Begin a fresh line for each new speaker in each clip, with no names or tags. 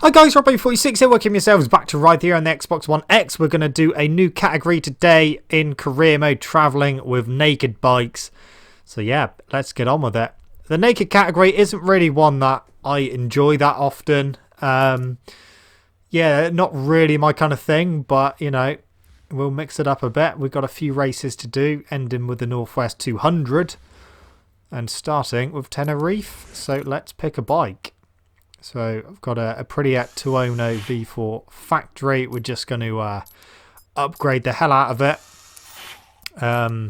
Hi guys, Robbo46 here, welcome yourselves back to Ride Here on the Xbox One X. We're going to do a new category today in career mode, travelling with naked bikes. So yeah, let's get on with it. The naked category isn't really one that I enjoy that often. Yeah, not really my kind of thing, but you know, we'll mix it up a bit. We've got a few races to do, ending with the Northwest 200 and starting with Tenerife. So let's pick a bike. So I've got a Aprilia Tuono V4 factory. We're just going to upgrade the hell out of it. I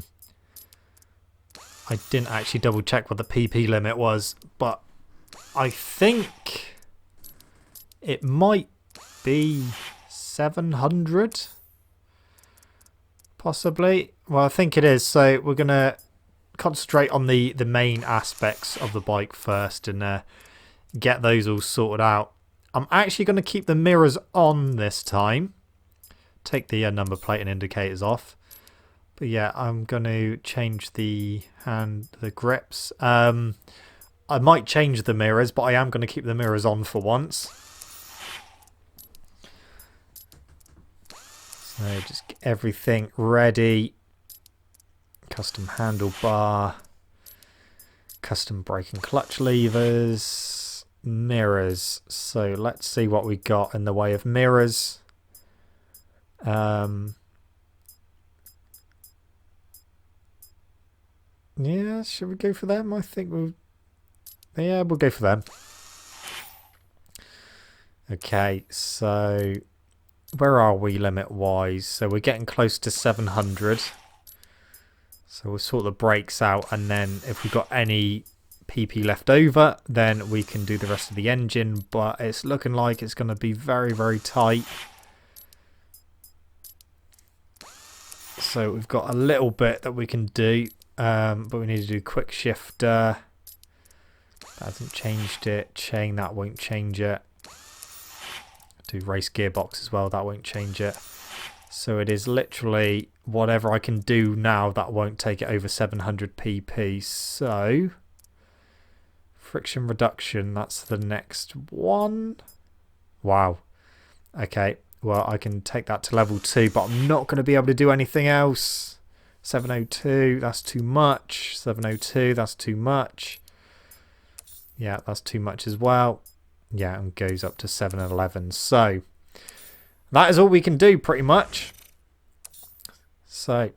didn't actually double check what the PP limit was, but I think it might be 700, possibly. Well, I think it is. So we're going to concentrate on the main aspects of the bike first and get those all sorted out. I'm actually going to keep the mirrors on this time. Take the number plate and indicators off. But yeah, I'm going to change the grips. I might change the mirrors, but I am going to keep the mirrors on for once. So just get everything ready. Custom handlebar. Custom brake and clutch levers. Mirrors. So let's see what we got in the way of mirrors. Yeah, should we go for them? I think we'll go for them. Okay, so where are we limit wise? So we're getting close to 700. So we'll sort the brakes out, and then if we've got any PP left over, then we can do the rest of the engine, but it's looking like it's going to be very, very tight. So we've got a little bit that we can do, but we need to do quick shifter. That hasn't changed it. Chain, that won't change it. Do race gearbox as well, that won't change it. So it is literally whatever I can do now that won't take it over 700 PP. So friction reduction, that's the next one. Wow. Okay, well, I can take that to level 2, but I'm not going to be able to do anything else. 702, that's too much. 702, that's too much. Yeah, that's too much as well. Yeah, and goes up to 711. So that is all we can do pretty much. So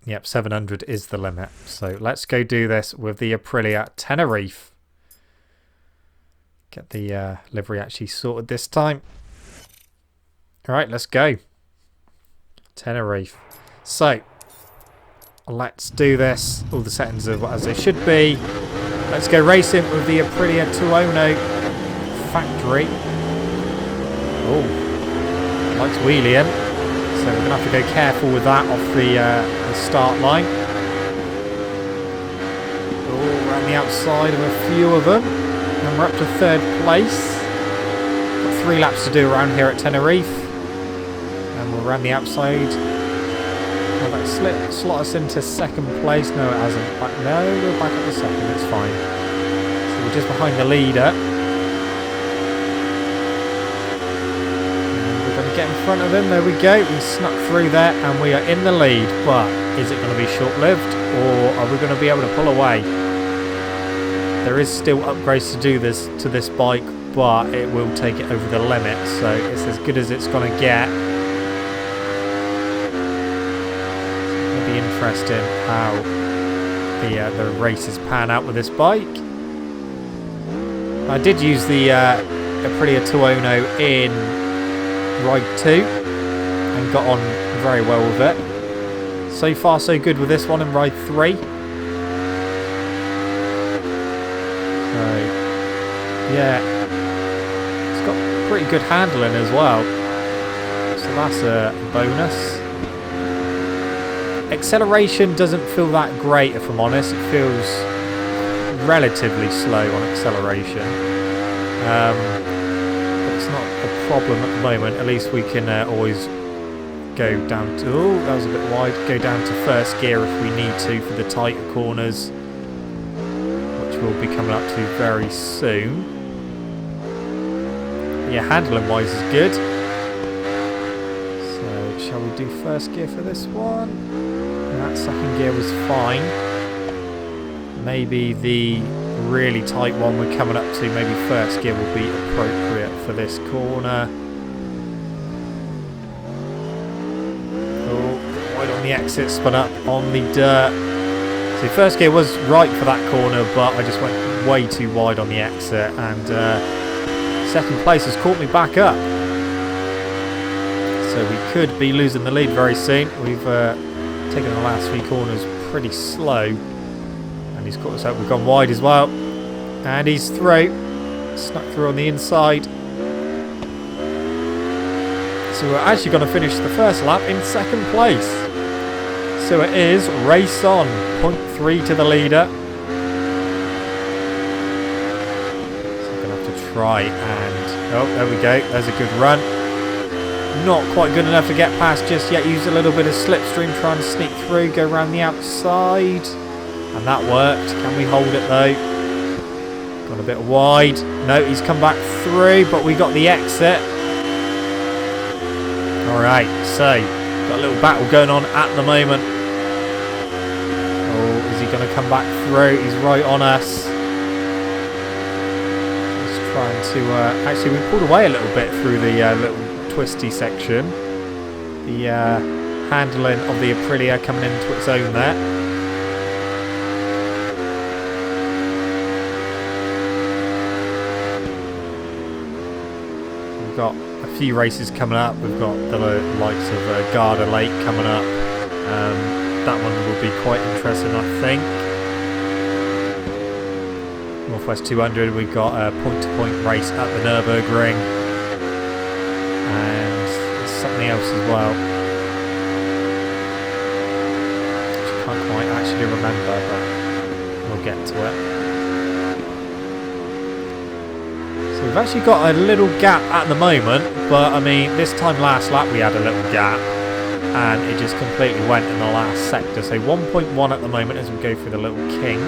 yep, 700 is the limit. So let's go do this with the Aprilia Tenerife. Get the livery actually sorted this time. Alright, let's go. Tenerife. So let's do this. All the settings are as they should be. Let's go racing with the Aprilia Tuono factory. Oh, likes wheeling. So we're going to have to go careful with that off the start line. Oh, around the outside of a few of them. And we're up to 3rd place. Got 3 laps to do around here at Tenerife. And we're around the outside. Will that slot us into 2nd place? No, it hasn't. No, we're back at the 2nd. It's fine. So we're just behind the leader. Get in front of him, there we go, we snuck through there and we are in the lead, but is it going to be short-lived or are we going to be able to pull away? There is still upgrades to do this to this bike, but it will take it over the limit, so it's as good as it's going to get. It's going to be interesting how the races pan out with this bike. I did use the Aprilia Tuono in Ride 2 and got on very well with it. So far so good with this one in Ride 3. So yeah, it's got pretty good handling as well, so that's a bonus. Acceleration doesn't feel that great, if I'm honest. It feels relatively slow on acceleration. It's not a problem at the moment. At least we can always go down to... Oh, that was a bit wide. Go down to 1st gear if we need to for the tighter corners, which we'll be coming up to very soon. Yeah, handling wise is good. So shall we do first gear for this one? And that second gear was fine. Maybe the really tight one we're coming up to, maybe first gear will be appropriate for this corner. Oh, wide on the exit, spun up on the dirt. So first gear was right for that corner, but I just went way too wide on the exit, and second place has caught me back up. So we could be losing the lead very soon. We've taken the last 3 corners pretty slow, and he's caught us up. We've gone wide as well, and he's through. Snuck through on the inside. So we're actually going to finish the first lap in second place. So it is race on, 0.3 to the leader. So I'm going to have to try and... Oh, there we go. There's a good run. Not quite good enough to get past just yet. Use a little bit of slipstream, try and sneak through, go around the outside. And that worked. Can we hold it though? Got a bit wide. No, he's come back through, but we got the exit. Alright, so got a little battle going on at the moment. Oh, is he going to come back through? He's right on us. Just trying to... actually, we pulled away a little bit through the little twisty section. The handling of the Aprilia coming into its own there. We've got a few races coming up. We've got the likes of Garda Lake coming up. That one will be quite interesting, I think. Northwest 200, we've got a point-to-point race at the Nurburgring. And there's something else as well. Which I can't quite actually remember, but we'll get to it. So we've actually got a little gap at the moment, but I mean, this time last lap we had a little gap. And it just completely went in the last sector. So 1.1 at the moment as we go through the little kink.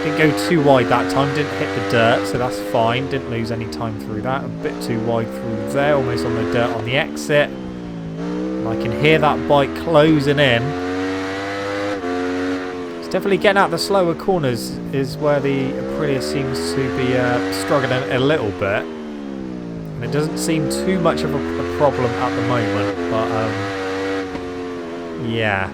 Didn't go too wide that time, didn't hit the dirt, so that's fine. Didn't lose any time through that. A bit too wide through there, almost on the dirt on the exit. And I can hear that bike closing in. It's definitely getting out the slower corners is where the Aprilia seems to be struggling a little bit. And it doesn't seem too much of a problem at the moment, but yeah,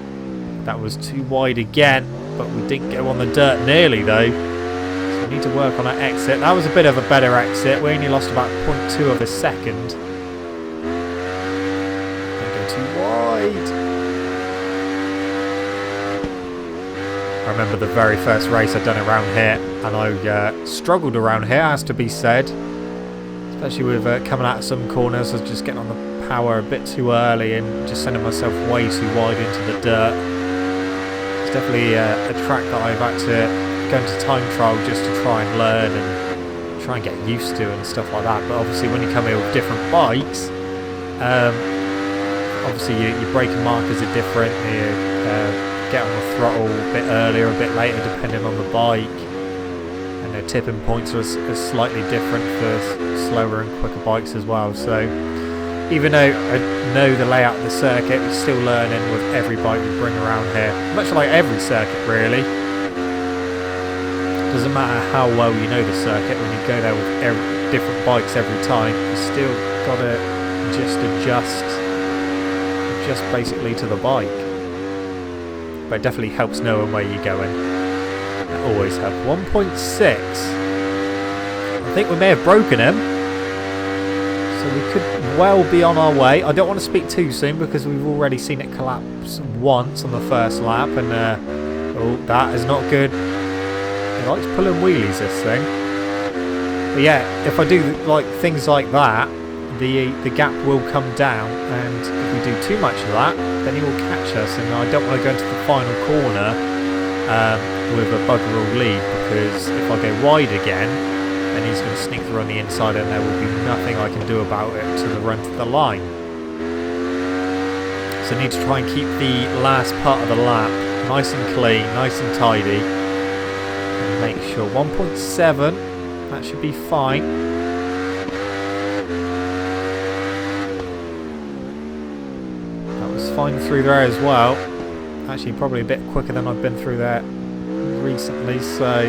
that was too wide again, but we didn't go on the dirt nearly though. So we need to work on our exit. That was a bit of a better exit. We only lost about 0.2 of a second. Don't go too wide. I remember the very first race I'd done around here, and I struggled around here, has to be said. Especially with coming out of some corners. I was just getting on the power a bit too early and just sending myself way too wide into the dirt. It's definitely a track that I've had to go into time trial just to try and learn and try and get used to and stuff like that. But obviously when you come here with different bikes, obviously your braking markers are different. You get on the throttle a bit earlier, a bit later depending on the bike. And the tipping points are slightly different for slower and quicker bikes as well. So even though I know the layout of the circuit, we're still learning with every bike we bring around here. Much like every circuit, really. Doesn't matter how well you know the circuit, when you go there with different bikes every time, you still got to just adjust basically to the bike. But it definitely helps knowing where you're going. It always helps. 1.6. I think we may have broken him. So we could well be on our way. I don't want to speak too soon because we've already seen it collapse once on the first lap, and oh, that is not good. It likes pulling wheelies, this thing. But yeah, if I do like things like that, the gap will come down, and if we do too much of that, then he will catch us, and I don't want to go into the final corner with a bugger all lead, because if I go wide again, then he's going to sneak through on the inside and there will be nothing I can do about it to the run to the line. So I need to try and keep the last part of the lap nice and clean, nice and tidy, and make sure 1.7, that should be fine. fine through there as well. Actually, probably a bit quicker than I've been through there recently, so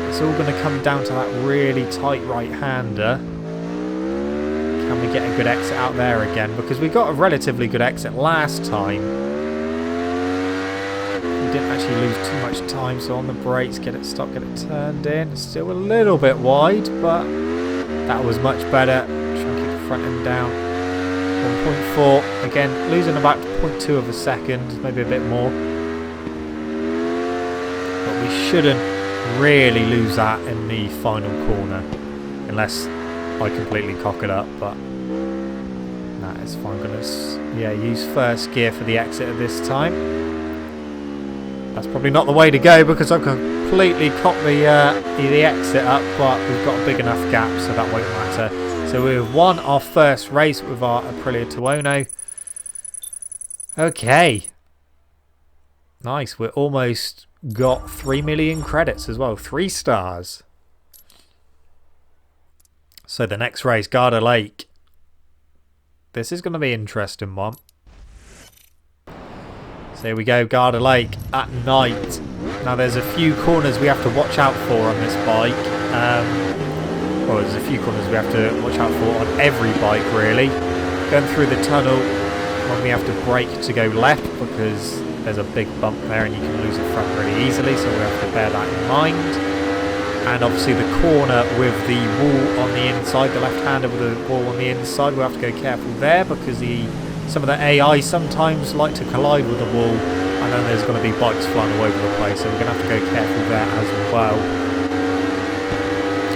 it's all going to come down to that really tight right-hander. Can we get a good exit out there again? Because we got a relatively good exit last time. We didn't actually lose too much time, so on the brakes, get it stopped, get it turned in. Still a little bit wide, but that was much better. Try and keep the front end down. 1.4, again, losing about 0.2 of a second, maybe a bit more. But we shouldn't really lose that in the final corner, unless I completely cock it up, but that is fine. I'm going to use first gear for the exit at this time. That's probably not the way to go because I've completely cocked the exit up, but we've got a big enough gap, so that won't matter. So we've won our first race with our Aprilia Tuono. Okay. Nice. We're almost got 3 million credits as well. 3 stars. So the next race, Garda Lake. This is going to be an interesting one. So here we go, Garda Lake at night. Now there's a few corners we have to watch out for on this bike. Well, there's a few corners we have to watch out for on every bike really. Going through the tunnel when we have to brake to go left because there's a big bump there and you can lose the front really easily, so we have to bear that in mind. And obviously the corner with the wall on the inside, the left-hander with the wall on the inside, we'll have to go careful there because some of the AI sometimes like to collide with the wall, and then there's going to be bikes flying all over the place, so we're going to have to go careful there as well.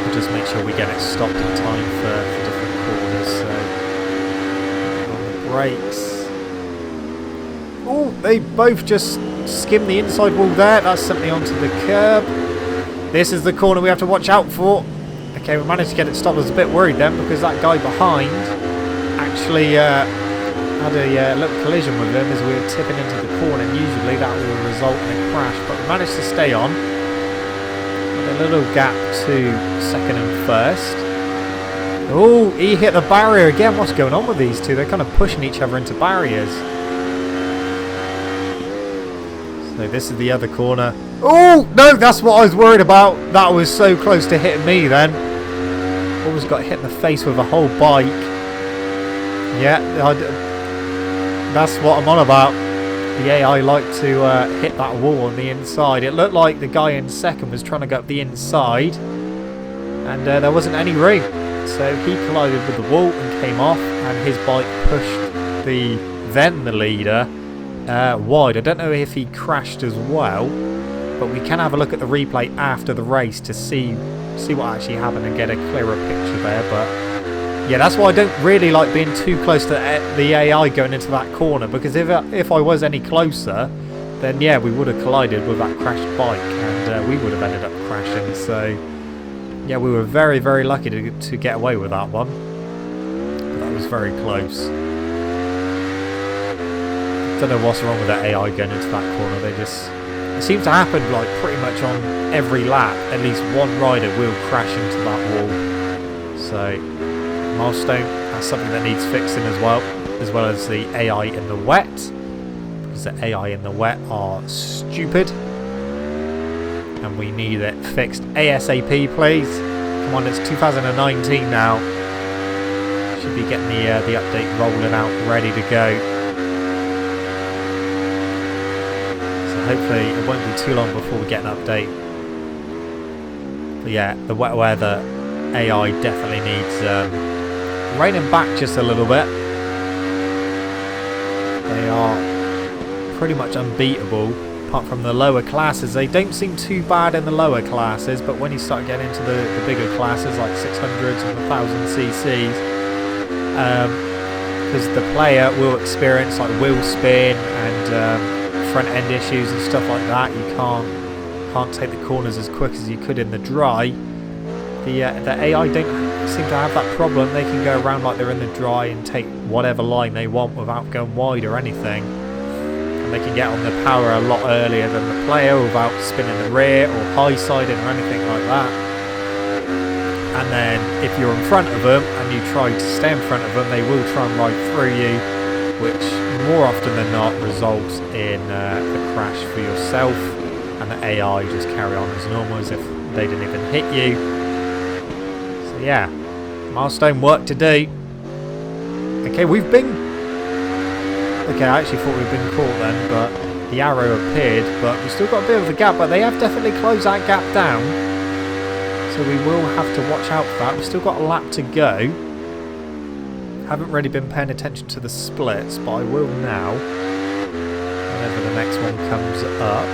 We'll just make sure we get it stopped in time for different corners. So on the brakes. Oh, they both just skimmed the inside wall there. That's sent me onto the curb. This is the corner we have to watch out for. Okay, we managed to get it stopped. I was a bit worried then because that guy behind actually had a little collision with him as we were tipping into the corner, and usually that will result in a crash, but we managed to stay on. With a little gap to second and first. Oh, he hit the barrier again. What's going on with these two? They're kind of pushing each other into barriers. So this is the other corner. Oh, no, that's what I was worried about. That was so close to hitting me then. Almost got hit in the face with a whole bike. Yeah, that's what I'm on about. The AI liked to hit that wall on the inside. It looked like the guy in second was trying to go up the inside. And there wasn't any room. So he collided with the wall and came off. And his bike pushed the leader wide. I don't know if he crashed as well. But we can have a look at the replay after the race to see what actually happened and get a clearer picture there. But yeah, that's why I don't really like being too close to the AI going into that corner, because if I was any closer, then yeah, we would have collided with that crashed bike and we would have ended up crashing. So yeah, we were very, very lucky to get away with that one. But that was very close. Don't know what's wrong with that AI going into that corner. It seems to happen like pretty much on every lap. At least one rider will crash into that wall. So milestone, that's something that needs fixing as well as the AI in the wet, because the AI in the wet are stupid and we need it fixed ASAP, please. Come on, it's 2019 now. Should be getting the update rolling out, ready to go. Hopefully it won't be too long before we get an update. But yeah, the wet weather AI definitely needs reining back just a little bit. They are pretty much unbeatable, apart from the lower classes. They don't seem too bad in the lower classes, but when you start getting into the bigger classes like 600s and 1000 cc's, because the player will experience like wheel spin and front end issues and stuff like that. You can't take the corners as quick as you could in the dry. The AI don't seem to have that problem. They can go around like they're in the dry and take whatever line they want without going wide or anything, and they can get on the power a lot earlier than the player without spinning the rear or high siding or anything like that. And then if you're in front of them and you try to stay in front of them, they will try and ride through you which more often than not results in a crash for yourself, and the AI just carry on as normal as if they didn't even hit you. So yeah, milestone work to do. Okay, we've been... Okay, I actually thought we'd been caught then, but the arrow appeared, but we still got a bit of a gap, but they have definitely closed that gap down. So we will have to watch out for that. We've still got a lap to go. Haven't really been paying attention to the splits, but I will now. Whenever the next one comes up.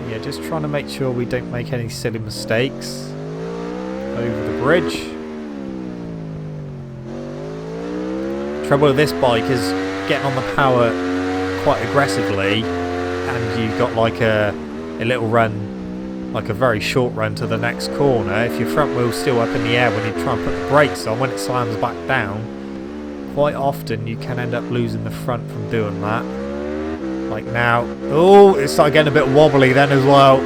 Yeah, just trying to make sure we don't make any silly mistakes. Over the bridge. Trouble with this bike is getting on the power quite aggressively, and you've got like a little run, like a very short run to the next corner. If your front wheel's still up in the air when you try and put the brakes on, when it slams back down, quite often you can end up losing the front from doing that. Like now. Oh, it started getting a bit wobbly then as well.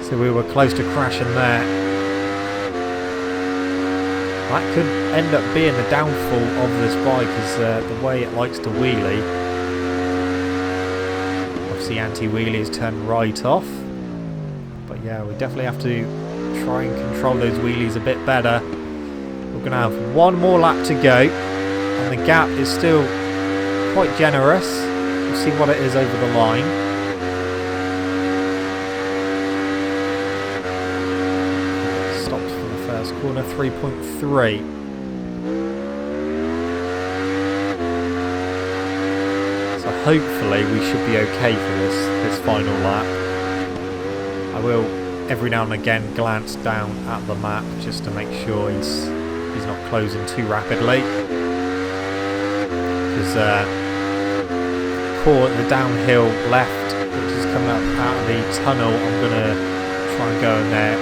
So we were close to crashing there. That could end up being the downfall of this bike, is the way it likes to wheelie. Obviously anti-wheelie is turned right off. But yeah, we definitely have to try and control those wheelies a bit better. We're going to have one more lap to go. And the gap is still quite generous. We'll see what it is over the line. Corner 3.3. So hopefully we should be okay for this final lap. I will every now and again glance down at the map just to make sure he's not closing too rapidly. Because the downhill left, which is coming up out of the tunnel, I'm gonna try and go in there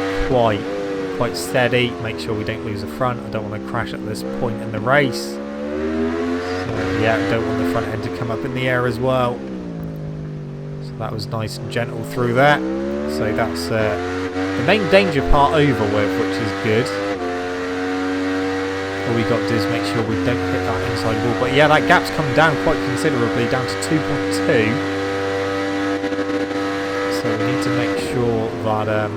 quite steady, make sure we don't lose the front. I don't want to crash at this point in the race. So yeah, I don't want the front end to come up in the air as well. So that was nice and gentle through there. So that's the main danger part over with, which is good. All we got to do is make sure we don't hit that inside wall. But yeah, that gap's come down quite considerably, down to 2.2. So we need to make sure that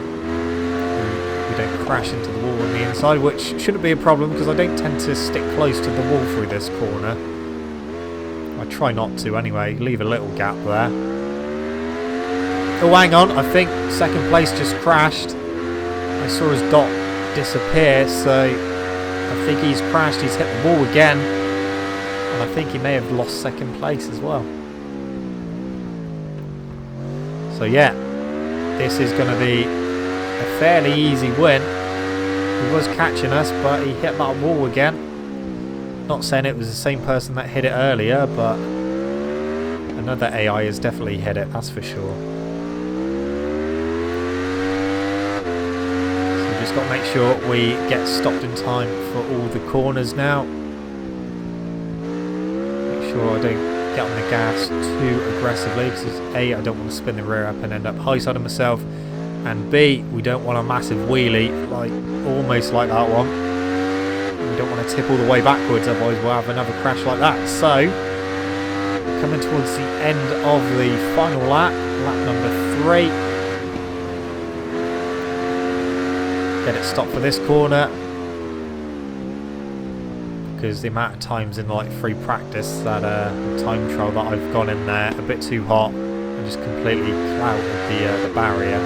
we don't crash into the wall on the inside, which shouldn't be a problem because I don't tend to stick close to the wall through this corner. I try not to anyway, leave a little gap there. Oh, hang on, I think second place just crashed. I saw his dot disappear, so I think he's crashed, he's hit the wall again, and I think he may have lost second place as well. So yeah, this is going to be a fairly easy win. He was catching us, but he hit that wall again. Not saying it was the same person that hit it earlier, but another AI has definitely hit it, that's for sure. So we just got to make sure we get stopped in time for all the corners now. Make sure I don't get on the gas too aggressively, because A, I don't want to spin the rear up and end up high-siding myself. And B, we don't want a massive wheelie, like almost like that one. We don't want to tip all the way backwards, otherwise we'll have another crash like that. So, we're coming towards the end of the final lap, lap number 3. Get it stopped for this corner. Because the amount of times in like free practice that time trial that I've gone in there a bit too hot and just completely clouded the barrier.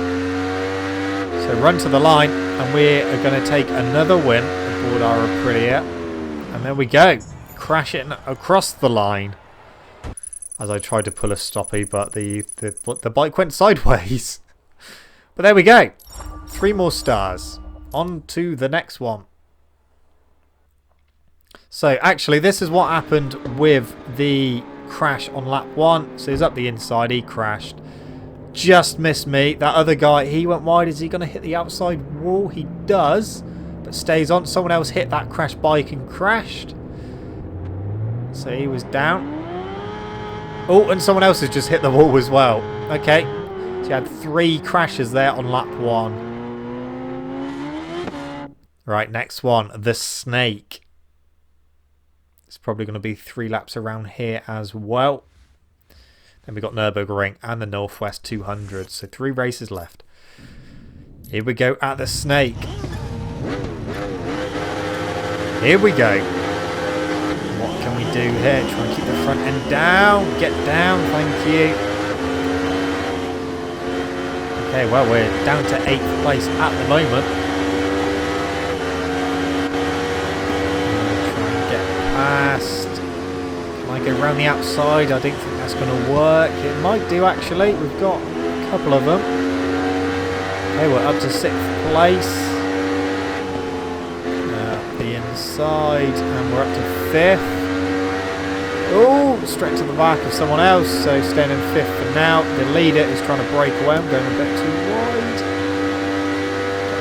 So run to the line, and we are going to take another win aboard our Aprilia. And there we go, crashing across the line. As I tried to pull a stoppie, but the bike went sideways. But there we go, 3 more stars. On to the next one. So actually, this is what happened with the crash on lap 1. So he's up the inside, he crashed. Just missed me. That other guy, he went wide. Is he going to hit the outside wall? He does, but stays on. Someone else hit that crash bike and crashed. So he was down. Oh, and someone else has just hit the wall as well. Okay. So you had 3 crashes there on lap 1. Right, next one. The snake. probably going to be 3 laps around here as well. Then we've got Nurburgring and the Northwest 200. So 3 races left. Here we go at the Snake. Here we go. What can we do here? Try and keep the front end down. Get down, thank you. Okay, well, we're down to 8th place at the moment. Try and get past. Can I go around the outside? I don't think that's going to work. It might do, actually. We've got a couple of them. Okay, we're up to 6th place. The inside, and we're up to 5th. Oh, straight to the back of someone else, so staying in 5th for now. The leader is trying to break away. I'm going a bit too wide.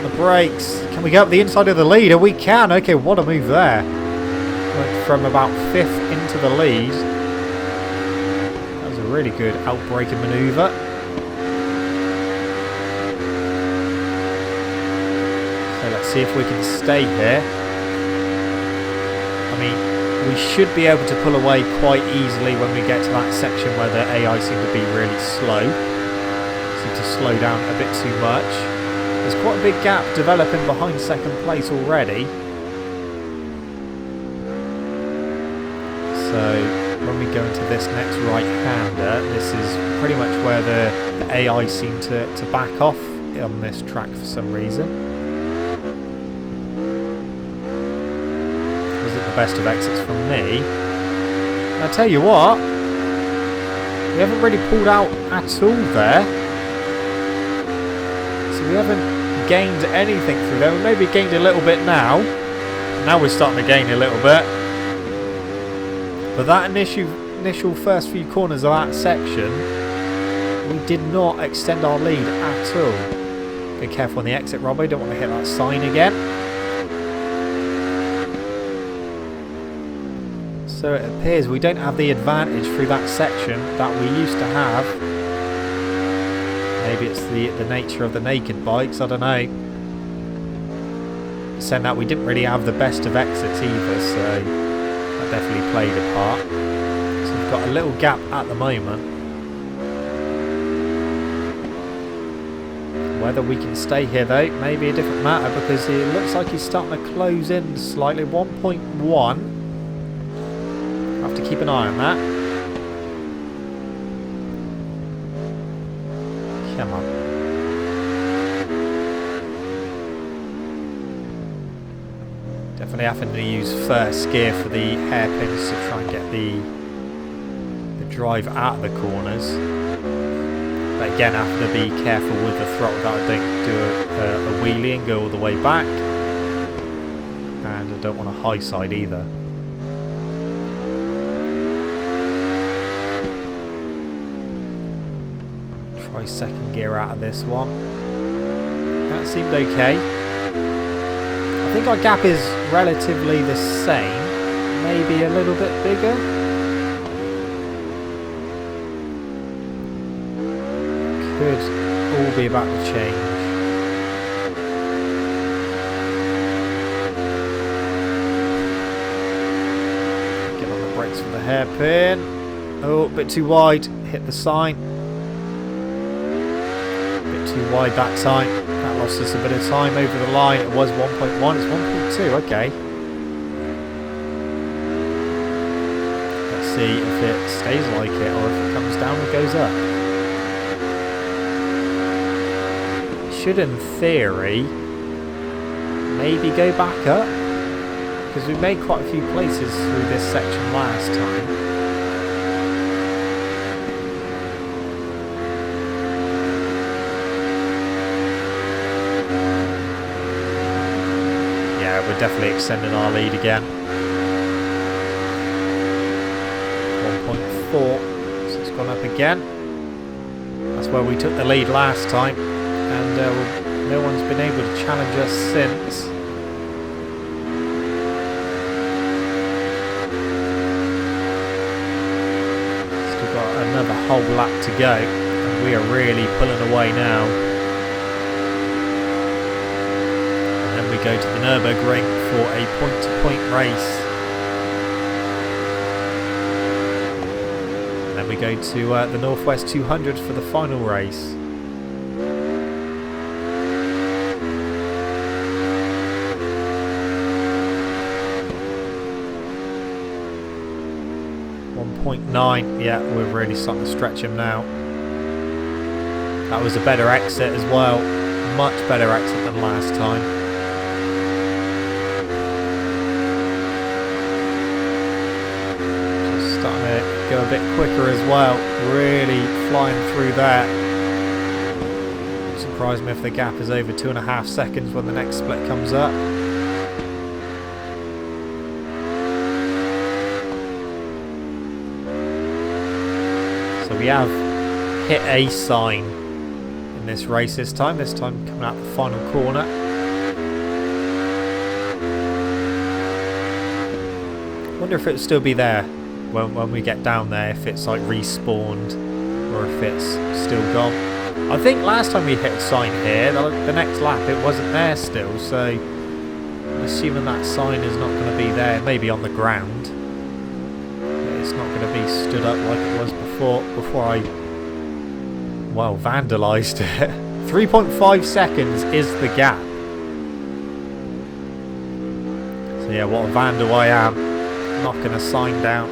Got the brakes. Can we get up the inside of the leader? We can. Okay, what a move there. Went from about 5th into the lead. That was a really good outbraking manoeuvre. So let's see if we can stay here. I mean, we should be able to pull away quite easily when we get to that section where the AI seem to be really slow. Seem to slow down a bit too much. There's quite a big gap developing behind 2nd place already. So when we go into this next right-hander, this is pretty much where the AI seem to back off on this track for some reason. The best of exits from me. And I tell you what, we haven't really pulled out at all there. So we haven't gained anything through there. We maybe gained a little bit now. Now we're starting to gain a little bit. But that initial first few corners of that section, we did not extend our lead at all. Be careful on the exit, Robbie. Don't want to hit that sign again. So it appears we don't have the advantage through that section that we used to have. Maybe it's the nature of the naked bikes, I don't know. Saying that we didn't really have the best of exits either, so that definitely played a part. So we've got a little gap at the moment. Whether we can stay here though, may be a different matter because it looks like he's starting to close in slightly. 1.1. Have to keep an eye on that. Come on. Definitely having to use first gear for the hairpins to try and get the drive out of the corners. But again, I have to be careful with the throttle that I don't do a wheelie and go all the way back. And I don't want a high side either. Try 2nd gear out of this one. That seemed okay. I think our gap is relatively the same. Maybe a little bit bigger. Could all be about to change. Get on the brakes for the hairpin. Oh, a bit too wide. Hit the sign. Too wide that time. That lost us a bit of time over the line. It was 1.1, it's 1.2, okay. Let's see if it stays like it or if it comes down and goes up. It should, in theory, maybe go back up. Because we made quite a few places through this section last time. We're definitely extending our lead again. 1.4, so it's gone up again. That's where we took the lead last time, and no one's been able to challenge us since. Still got another whole lap to go, and we are really pulling away now. We go to the Nurburgring for a point-to-point race. then we go to the Northwest 200 for the final race. .9, yeah, we're really starting to stretch him now. That was a better exit as well, much better exit than last time. Just starting to go a bit quicker as well, really flying through there. Surprise me if the gap is over 2.5 seconds when the next split comes up. We have hit a sign in this race this time coming out the final corner. Wonder if it'll still be there when we get down there, if it's like respawned or if it's still gone. I think last time we hit a sign here, the next lap it wasn't there still, so I'm assuming that sign is not going to be there, maybe on the ground. It's not going to be stood up like it was before I, well, vandalised it. 3.5 seconds is the gap. So yeah, what a vandal I am. Knocking a sign down.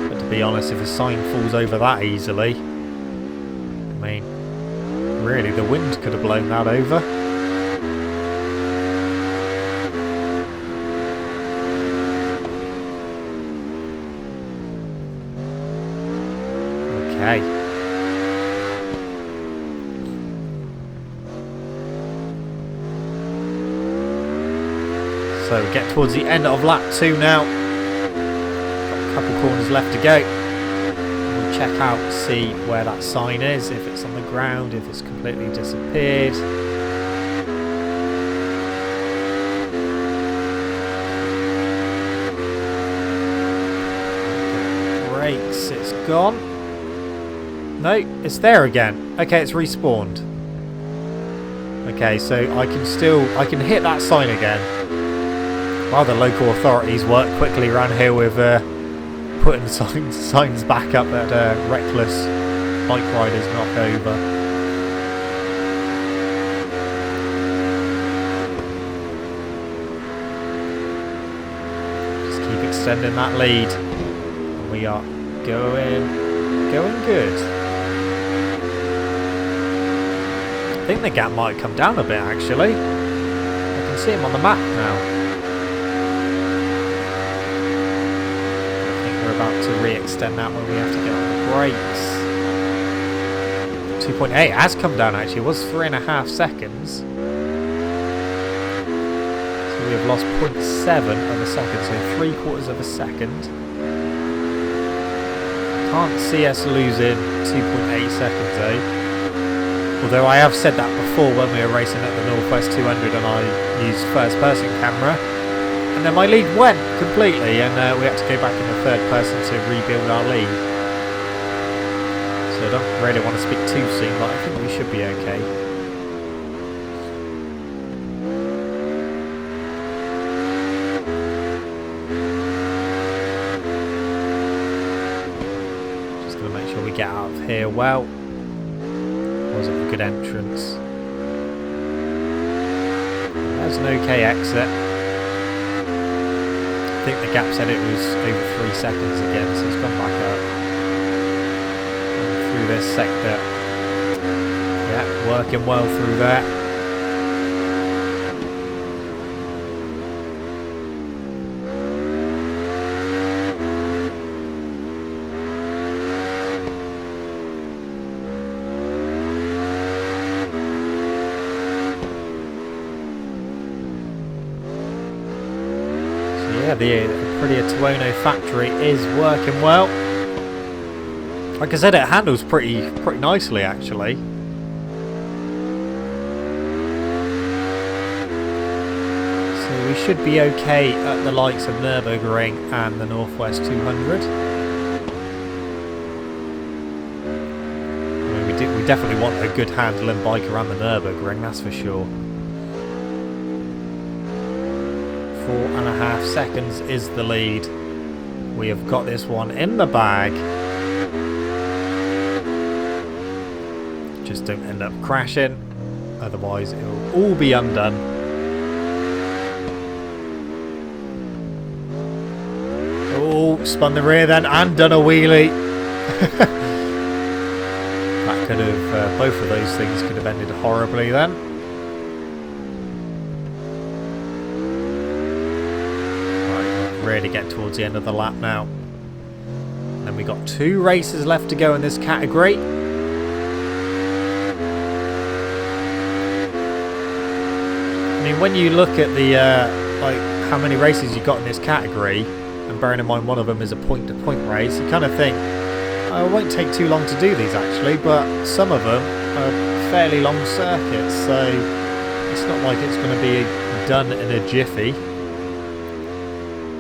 But to be honest, if a sign falls over that easily, I mean, really the wind could have blown that over. Okay. So we get towards the end of lap 2 now. Got a couple corners left to go. We'll check out, see where that sign is, if it's on the ground, if it's completely disappeared. Brakes, it's gone. No, it's there again. Okay, it's respawned. Okay, so I can hit that sign again. Well, the local authorities work quickly around here with putting signs back up that reckless bike riders knock over. Just keep extending that lead. And we are going good. I think the gap might come down a bit actually. I can see him on the map now. I think we're about to re-extend that when we have to get on the brakes. 2.8 has come down actually. It was 3.5 seconds. So we have lost 0.7 of a second, so 3/4 of a second. Can't see us losing 2.8 seconds though. Although I have said that before when we were racing at the Northwest 200 and I used first person camera. And then my lead went completely and we had to go back in the third person to rebuild our lead. So I don't really want to speak too soon, but I think we should be okay. Get out of here well. Wasn't a good entrance. There's an okay exit. I think the gap said it was over 3 seconds again, so it's gone back up. And through this sector. Yeah, working well through there. Yeah, the Aprilia Tuono factory is working well. Like I said, it handles pretty nicely actually. So we should be okay at the likes of Nurburgring and the Northwest 200. I mean, we definitely want a good handling bike around the Nurburgring, that's for sure. 4.5 seconds is the lead. We have got this one in the bag. Just don't end up crashing, otherwise it will all be undone. Oh, spun the rear then and done a wheelie. That could have, both of those things could have ended horribly then. Right, we're really getting towards the end of the lap now. And then we got 2 races left to go in this category. I mean, when you look at the like how many races you got in this category, and bearing in mind one of them is a point-to-point race, you kind of think, oh, it won't take too long to do these actually, but some of them are fairly long circuits, so it's not like it's going to be done in a jiffy.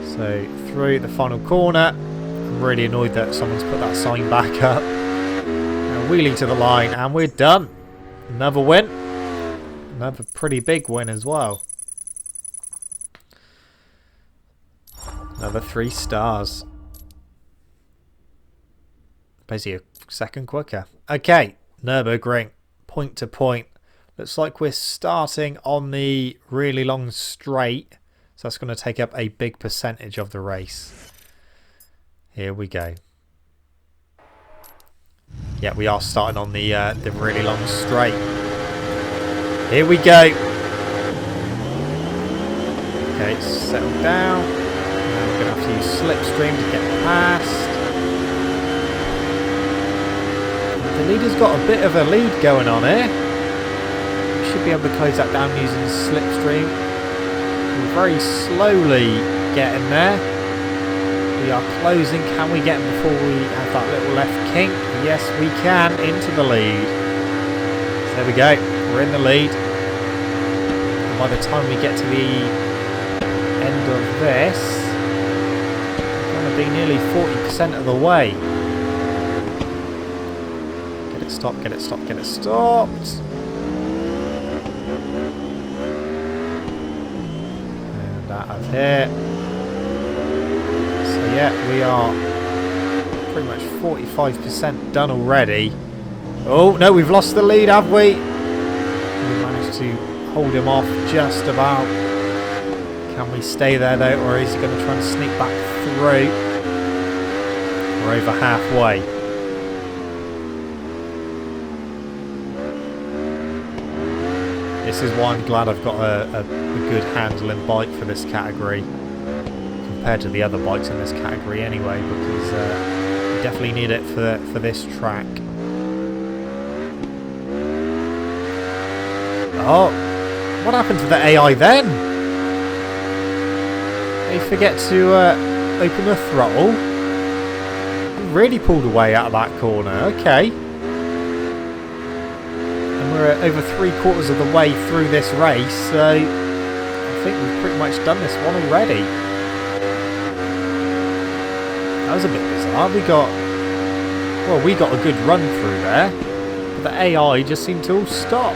So through the final corner, I'm really annoyed that someone's put that sign back up. And wheelie to the line, and we're done. Another win. Another pretty big win as well. Another 3 stars. Basically a second quicker. Okay, Nurburgring, point to point. Looks like we're starting on the really long straight. So that's going to take up a big percentage of the race. Here we go. Yeah, we are starting on the really long straight. Here we go. Okay, settle down. Now we're going to have to use slipstream to get past. The leader's got a bit of a lead going on here. We should be able to close that down using slipstream. We're very slowly getting there. We are closing. Can we get him before we have that little left kink? Yes, we can. Into the lead. So there we go. We're in the lead. And by the time we get to the end of this, we're going to be nearly 40% of the way. Get it stopped, get it stopped, get it stopped. And out of here. So yeah, we are pretty much 45% done already. Oh no, we've lost the lead, have we? We managed to hold him off just about. Can we stay there though, or is he going to try and sneak back through? We're over halfway. This is why I'm glad I've got a good handling bike for this category compared to the other bikes in this category anyway, because you definitely need it for this track. Oh, what happened to the AI then? They forget to open the throttle. Really pulled away out of that corner. Okay. And we're over 3/4 of the way through this race, so I think we've pretty much done this one already. That was a bit bizarre. We got a good run through there, but the AI just seemed to all stop.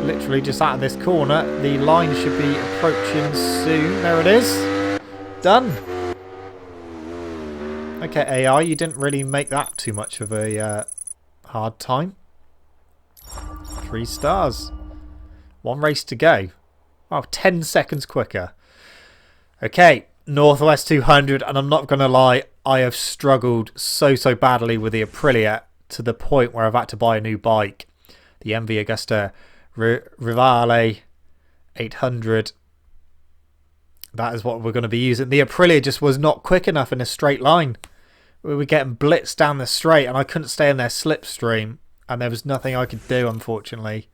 Literally just out of this corner, the line should be approaching soon. There it is. Done. Okay, AI, you didn't really make that too much of a hard time. 3 stars. 1 race to go. Oh, 10 seconds quicker. Okay, Northwest 200, and I'm not going to lie, I have struggled so badly with the Aprilia to the point where I've had to buy a new bike. The MV Agusta Rivale 800. That is what we're going to be using. The Aprilia just was not quick enough in a straight line. We were getting blitzed down the straight and I couldn't stay in their slipstream, and there was nothing I could do, unfortunately.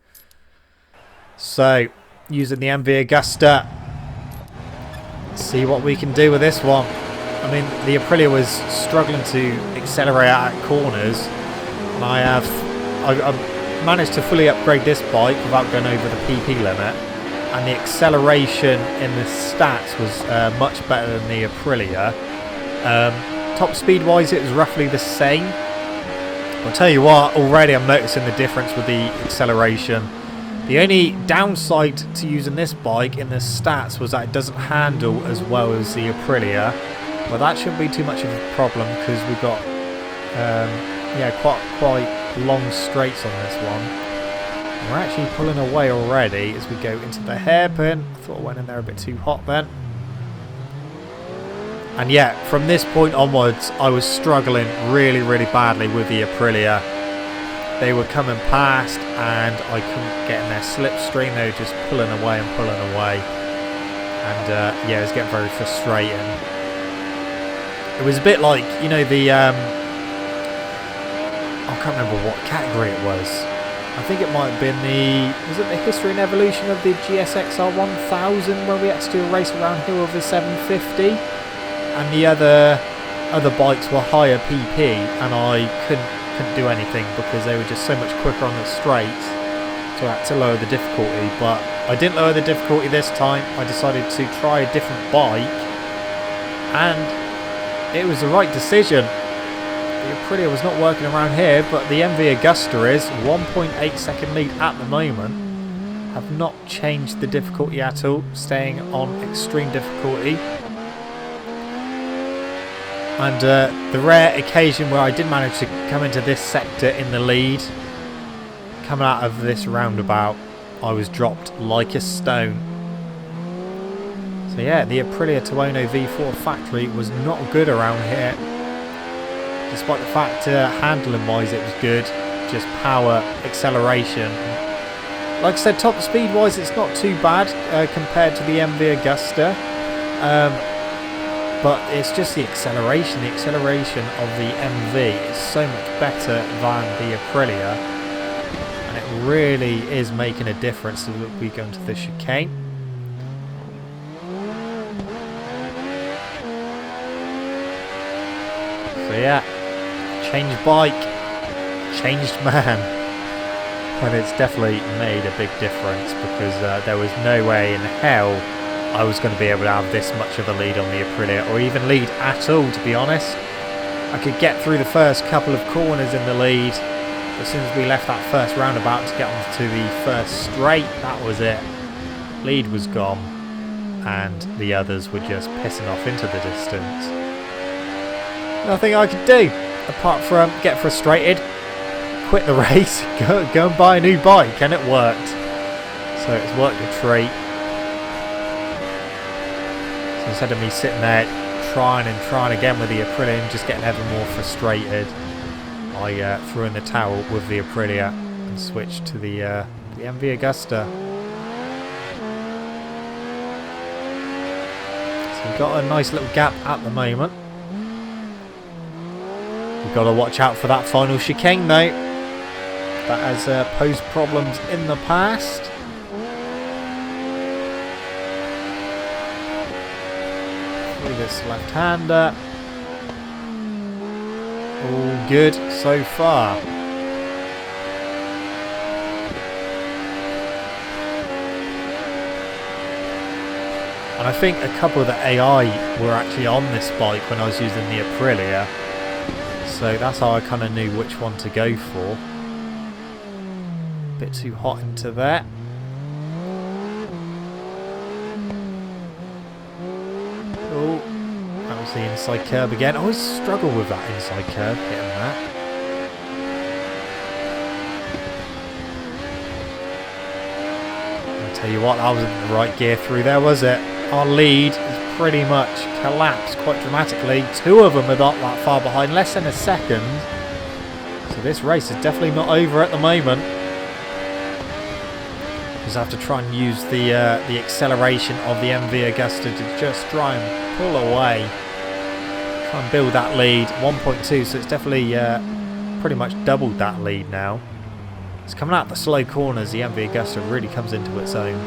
So using the MV Agusta, see what we can do with this one. I mean, the Aprilia was struggling to accelerate out at corners, and I've managed to fully upgrade this bike without going over the PP limit, and the acceleration in the stats was much better than the Aprilia. Top speed wise it was roughly the same, I'll tell you what, already I'm noticing the difference with the acceleration. The only downside to using this bike in the stats was that it doesn't handle as well as the Aprilia. But that shouldn't be too much of a problem because we've got yeah, quite long straights on this one. And we're actually pulling away already as we go into the hairpin. I thought I went in there a bit too hot then. And yeah, from this point onwards, I was struggling really badly with the Aprilia. They were coming past and I couldn't get in their slipstream. They were just pulling away and pulling away. And yeah, it was getting very frustrating. It was a bit like, you know, the... I can't remember what category it was. I think it might have been the... Was it the history and evolution of the GSXR 1000 when we had to do a race around here with the 750? And the other bikes were higher PP and I couldn't do anything because they were just so much quicker on the straights, so I had to lower the difficulty. But I didn't lower the difficulty this time. I decided to try a different bike and it was the right decision. The Aprilia was not working around here, but the MV Agusta is 1.8 second lead at the moment. Have not changed the difficulty at all, staying on extreme difficulty. And the rare occasion where I did manage to come into this sector in the lead, coming out of this roundabout, I was dropped like a stone. So yeah, the Aprilia Tuono V4 factory was not good around here. Despite the fact handling wise it was good, just power, acceleration. Like I said, top speed wise it's not too bad compared to the MV Agusta. But it's just the acceleration. The acceleration of the MV is so much better than the Aprilia. And it really is making a difference as we go into the chicane. So yeah, changed bike, changed man. And it's definitely made a big difference because there was no way in hell I was going to be able to have this much of a lead on the Aprilia, or even lead at all, to be honest. I could get through the first couple of corners in the lead, but as soon as we left that first roundabout to get onto the first straight, that was it. Lead was gone, and the others were just pissing off into the distance. Nothing I could do, apart from get frustrated, quit the race, go and buy a new bike, and it worked. So it's worked a treat. So instead of me sitting there trying again with the Aprilia and just getting ever more frustrated, I threw in the towel with the Aprilia and switched to the MV Agusta. So we've got a nice little gap at the moment. We've got to watch out for that final chicane though. That has posed problems in the past. This left-hander, all good so far. And I think a couple of the AI were actually on this bike when I was using the Aprilia, so that's how I kind of knew which one to go for. Bit too hot into there. Oh, that was the inside curb again. I always struggle with that inside curb, hitting that. I'll tell you what, that wasn't the right gear through there, was it? Our lead has pretty much collapsed quite dramatically. Two of them are not that far behind, less than a second. So this race is definitely not over at the moment. Just have to try and use the acceleration of the MV Agusta to just try and pull away, try and build that lead. 1.2, so it's definitely pretty much doubled that lead now. It's coming out the slow corners. The MV Agusta really comes into its own.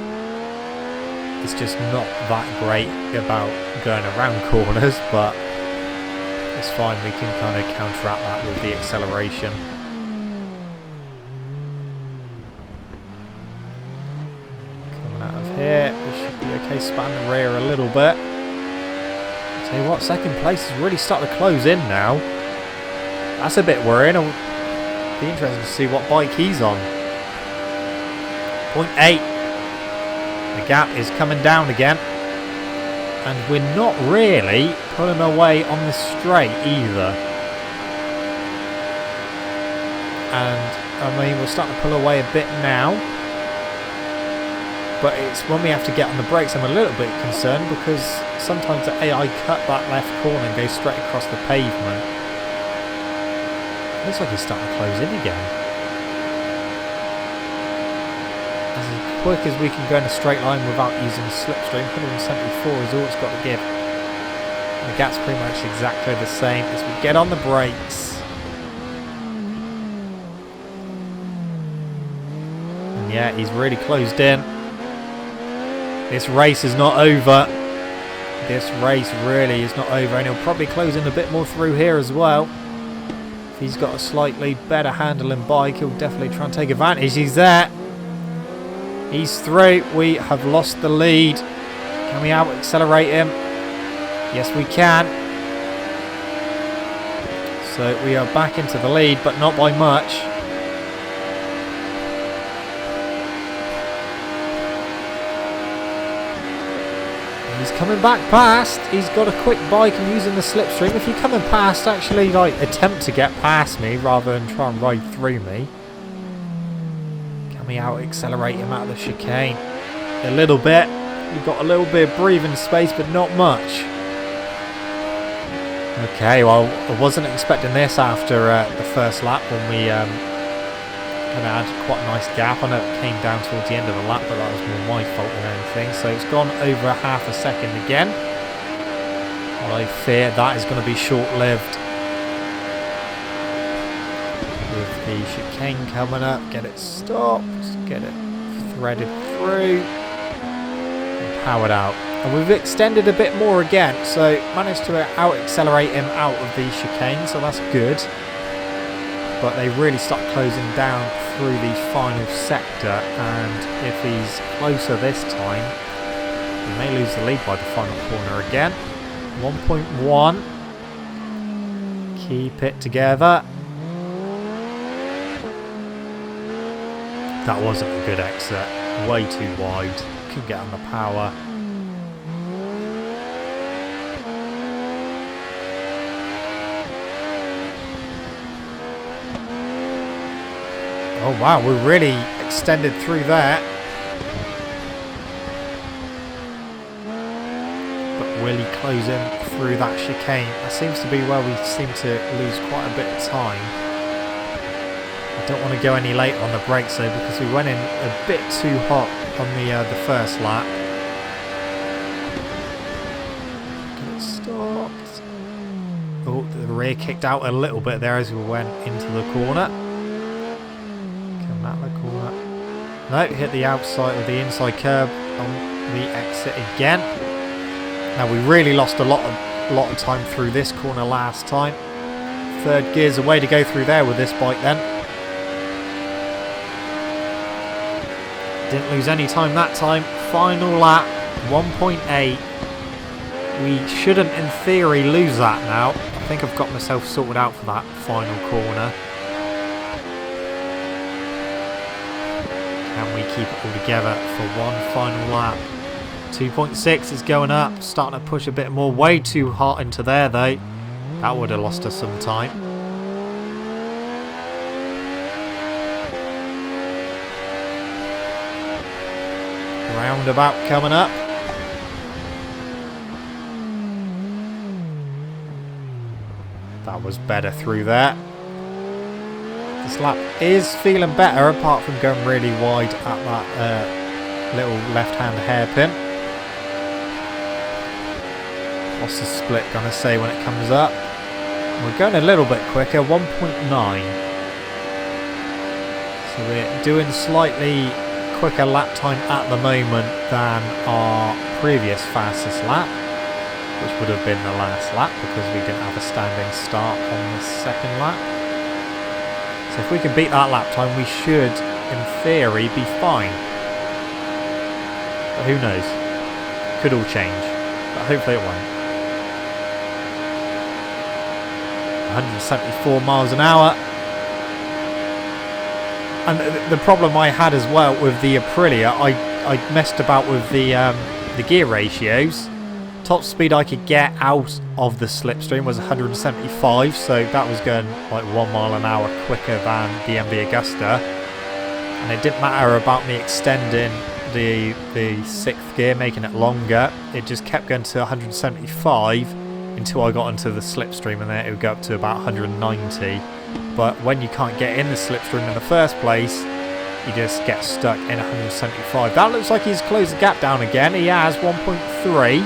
It's just not that great about going around corners, but it's fine. We can kind of counteract that with the acceleration. Here, we should be okay, span the rear a little bit. I'll tell you what, second place is really starting to close in now. That's a bit worrying. Be interesting to see what bike he's on. 0.8. The gap is coming down again. And we're not really pulling away on the straight either. And I mean, we're starting to pull away a bit now. But it's when we have to get on the brakes, I'm a little bit concerned because sometimes the AI cut that left corner and goes straight across the pavement. Looks like he's starting to close in again. As quick as we can go in a straight line without using a slipstream, 174 is all it's got to give. And the gap's pretty much exactly the same as we get on the brakes. And yeah, he's really closed in. This race is not over. This race really is not over, and he'll probably close in a bit more through here as well. If he's got a slightly better handling bike, he'll definitely try and take advantage. He's there. He's through. We have lost the lead. Can we out accelerate him? Yes, we can. So we are back into the lead, but not by much. He's coming back past. He's got a quick bike and using the slipstream. If you're coming past, actually like attempt to get past me rather than try and ride through me. Can we out accelerate him out of the chicane? A little bit. We've got a little bit of breathing space, but not much. Okay, well, I wasn't expecting this after the first lap when we had quite a nice gap. I know it came down towards the end of the lap, but that was more my fault than anything. So it's gone over half a second again. Well, I fear that is going to be short-lived. With the chicane coming up, get it stopped, get it threaded through, and powered out. And we've extended a bit more again, so managed to out-accelerate him out of the chicane, so that's good. But they really start closing down through the final sector, and if he's closer this time, we may lose the lead by the final corner again. 1.1. Keep it together. That wasn't a good exit. Way too wide. Couldn't get on the power. Oh wow, we're really extended through there. But will he close in through that chicane? That seems to be where we seem to lose quite a bit of time. I don't want to go any later on the brakes though, because we went in a bit too hot on the first lap. Get it stopped. Oh, the rear kicked out a little bit there as we went into the corner. No, hit the outside of the inside curb on the exit again. Now we really lost a lot of time through this corner last time. Third gear's the way to go through there with this bike then. Didn't lose any time that time. Final lap, 1.8. We shouldn't in theory lose that now. I think I've got myself sorted out for that final corner. Can we keep it all together for one final lap? 2.6 is going up, starting to push a bit more. Way too hot into there though. That would have lost us some time. Roundabout coming up. That was better through there. This lap is feeling better, apart from going really wide at that little left-hand hairpin. What's the split gonna say when it comes up? We're going a little bit quicker, 1.9. So we're doing slightly quicker lap time at the moment than our previous fastest lap, which would have been the last lap because we didn't have a standing start on the second lap. So if we can beat that lap time, we should, in theory, be fine. But who knows? Could all change. But hopefully it won't. 174 miles an hour. And the problem I had as well with the Aprilia, I messed about with the gear ratios. Top speed I could get out of the slipstream was 175, so that was going like 1 mile an hour quicker than the MV Agusta. And it didn't matter about me extending the 6th gear, making it longer. It just kept going to 175 until I got into the slipstream, and then it would go up to about 190. But when you can't get in the slipstream in the first place, you just get stuck in 175. That looks like he's closed the gap down again. He has 1.3.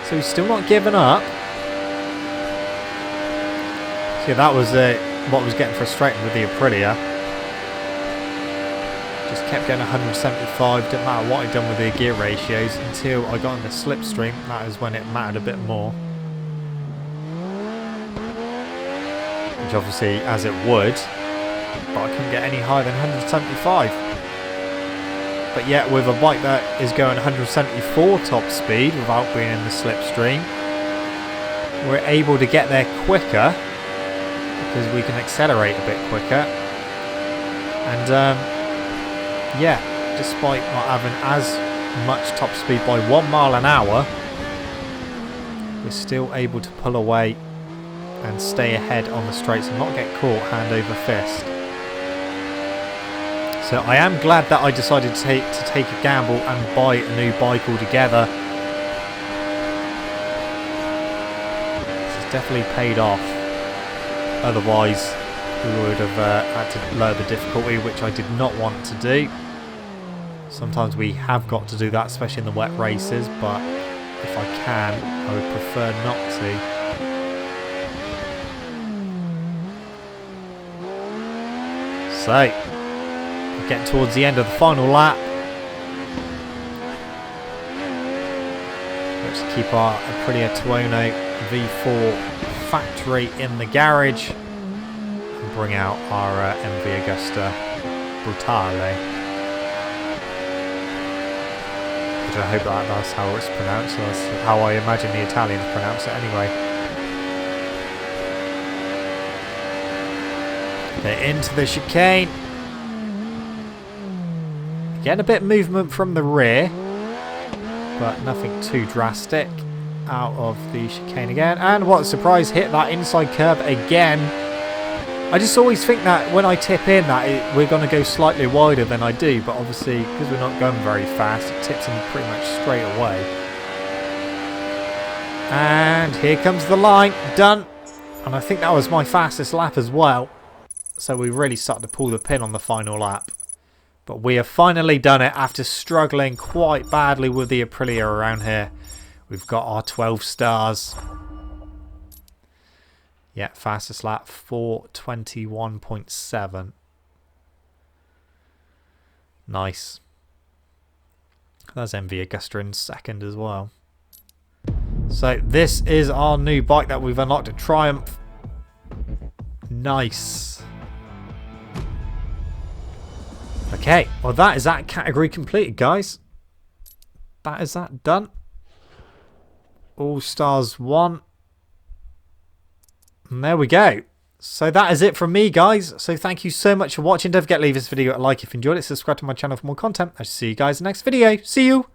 So he's still not giving up. See, that was what was getting frustrating with the Aprilia. Just kept getting 175, didn't matter what I'd done with the gear ratios until I got in the slipstream. That is when it mattered a bit more. Which obviously, as it would, but I couldn't get any higher than 175. But yet with a bike that is going 174 top speed without being in the slipstream, we're able to get there quicker because we can accelerate a bit quicker. And yeah, despite not having as much top speed by 1 mile an hour, we're still able to pull away and stay ahead on the straights and not get caught hand over fist. So I am glad that I decided to take a gamble and buy a new bike altogether. This has definitely paid off. Otherwise, we would have had to lower the difficulty, which I did not want to do. Sometimes we have got to do that, especially in the wet races, but if I can, I would prefer not to. So, we're getting towards the end of the final lap. Let's keep our Aprilia Tuono V4 factory in the garage and bring out our MV Agusta Brutale. Which I hope that's how it's pronounced. That's how I imagine the Italians pronounce it anyway. They're into the chicane. Getting a bit of movement from the rear, but nothing too drastic. Out of the chicane again, and what a surprise, hit that inside curve again. I just always think that when I tip in that we're going to go slightly wider than I do, but obviously because we're not going very fast, it tips in pretty much straight away. And here comes the line, done. And I think that was my fastest lap as well. So we really started to pull the pin on the final lap. But we have finally done it after struggling quite badly with the Aprilia around here. We've got our 12 stars. Yeah, fastest lap, 4:21.7. Nice. That's MV Agusta in second as well. So this is our new bike that we've unlocked at Triumph. Nice. Okay, well that is that category completed, guys. That is that done. All stars 1. And there we go. So that is it from me, guys. So thank you so much for watching. Don't forget to leave this video a like if you enjoyed it. Subscribe to my channel for more content. I shall see you guys in the next video. See you.